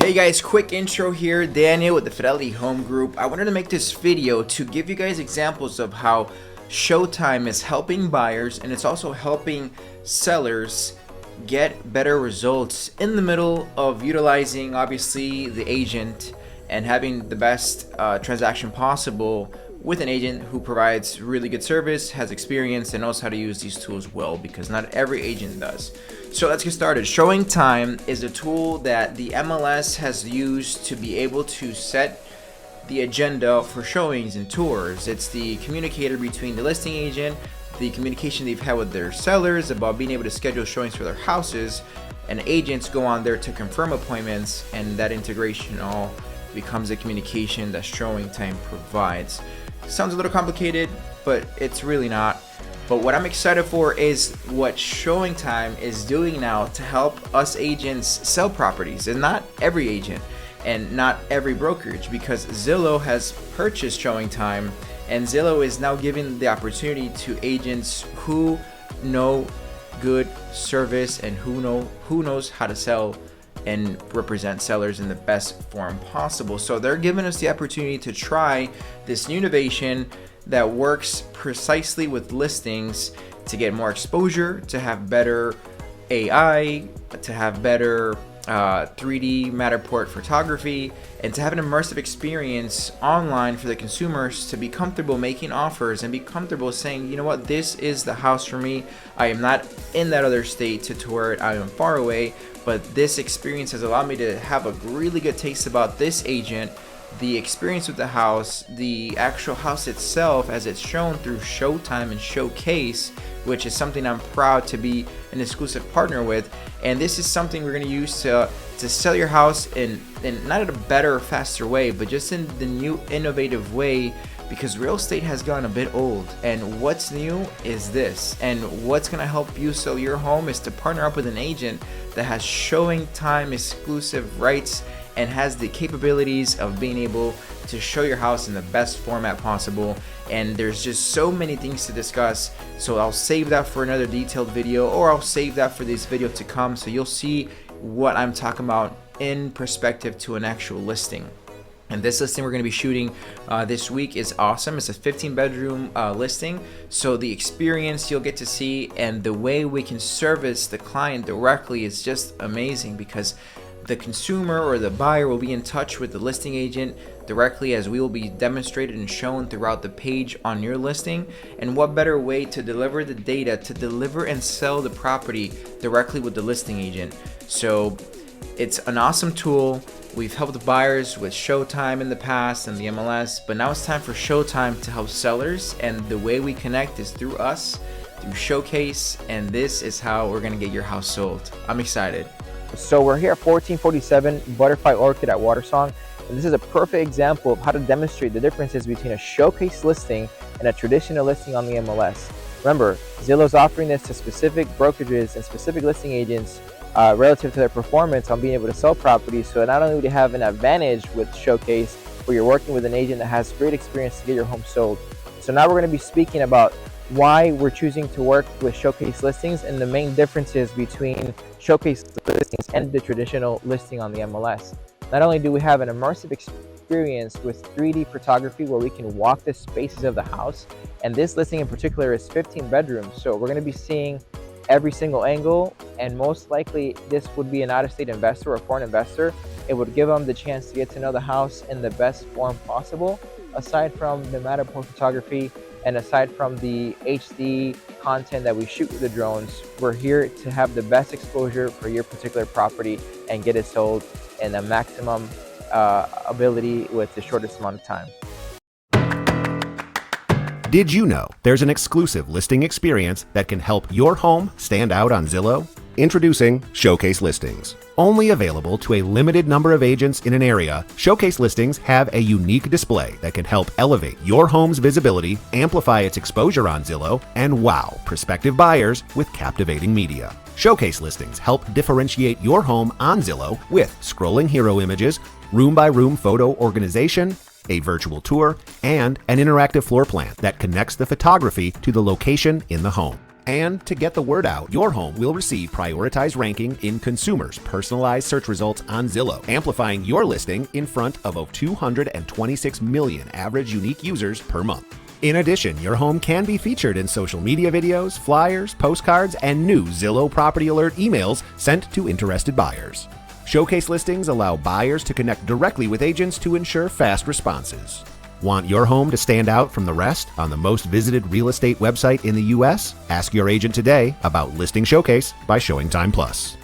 Hey guys, quick intro here, Daniel with the Fidelity Home Group. I wanted to make this video to give you guys examples of how Showtime is helping buyers and it's also helping sellers get better results in the middle of utilizing obviously the agent and having the best transaction possible with an agent who provides really good service, has experience, and knows how to use these tools well, because not every agent does. So let's get started. ShowingTime is a tool that the MLS has used to be able to set the agenda for showings and tours. It's the communicator between the listing agent, the communication they've had with their sellers about being able to schedule showings for their houses, and agents go on there to confirm appointments, and that integration all becomes the communication that ShowingTime provides. Sounds a little complicated, but it's really not. But what I'm excited for is what ShowingTime is doing now to help us agents sell properties, and not every agent and not every brokerage, because Zillow has purchased ShowingTime, and Zillow is now giving the opportunity to agents who know good service and who knows how to sell and represent sellers in the best form possible. So they're giving us the opportunity to try this new innovation that works precisely with listings to get more exposure, to have better AI, to have better 3D Matterport photography, and to have an immersive experience online for the consumers to be comfortable making offers and be comfortable saying, you know what, this is the house for me. I am not in that other state to tour it. I am far away, but this experience has allowed me to have a really good taste about this agent, the experience with the house, the actual house itself as it's shown through Showtime and Showcase, which is something I'm proud to be an exclusive partner with. And this is something we're going to use to sell your house in not in a better, faster way, but just in the new innovative way, because real estate has gotten a bit old. And what's new is this. And what's going to help you sell your home is to partner up with an agent that has ShowingTime exclusive rights and has the capabilities of being able to show your house in the best format possible. And there's just so many things to discuss, so I'll save that for another detailed video, or I'll save that for this video to come, so you'll see what I'm talking about in perspective to an actual listing. And this listing we're going to be shooting this week is awesome. It's a 15-bedroom listing, so the experience you'll get to see and the way we can service the client directly is just amazing, because the consumer or the buyer will be in touch with the listing agent directly, as we will be demonstrated and shown throughout the page on your listing. And what better way to deliver the data, to deliver and sell the property directly with the listing agent. So it's an awesome tool. We've helped buyers with Showtime in the past and the MLS, but now it's time for Showtime to help sellers, and the way we connect is through us, through Showcase, and this is how we're gonna get your house sold. I'm excited. So we're here at 1447 Butterfly Orchid at Watersong, and this is a perfect example of how to demonstrate the differences between a showcase listing and a traditional listing on the MLS. Remember, Zillow's offering this to specific brokerages and specific listing agents relative to their performance on being able to sell properties. So not only do you have an advantage with Showcase, where you're working with an agent that has great experience to get your home sold. So now we're going to be speaking about why we're choosing to work with Showcase listings and the main differences between Showcase listings and the traditional listing on the MLS. Not only do we have an immersive experience with 3D photography where we can walk the spaces of the house, and this listing in particular is 15 bedrooms, so we're going to be seeing every single angle, and most likely this would be an out-of-state investor or foreign investor. It would give them the chance to get to know the house in the best form possible. Aside from the Matterport photography and aside from the HD content that we shoot with the drones, we're here to have the best exposure for your particular property and get it sold in the maximum ability with the shortest amount of time. Did you know there's an exclusive listing experience that can help your home stand out on Zillow? Introducing Showcase Listings. Only available to a limited number of agents in an area, Showcase Listings have a unique display that can help elevate your home's visibility, amplify its exposure on Zillow, and wow prospective buyers with captivating media. Showcase Listings help differentiate your home on Zillow with scrolling hero images, room-by-room photo organization, a virtual tour, and an interactive floor plan that connects the photography to the location in the home. And to get the word out, your home will receive prioritized ranking in consumers' personalized search results on Zillow, amplifying your listing in front of over 226 million average unique users per month. In addition, your home can be featured in social media videos, flyers, postcards, and new Zillow Property Alert emails sent to interested buyers. Showcase listings allow buyers to connect directly with agents to ensure fast responses. Want your home to stand out from the rest on the most visited real estate website in the U.S.? Ask your agent today about Listing Showcase by ShowingTime Plus.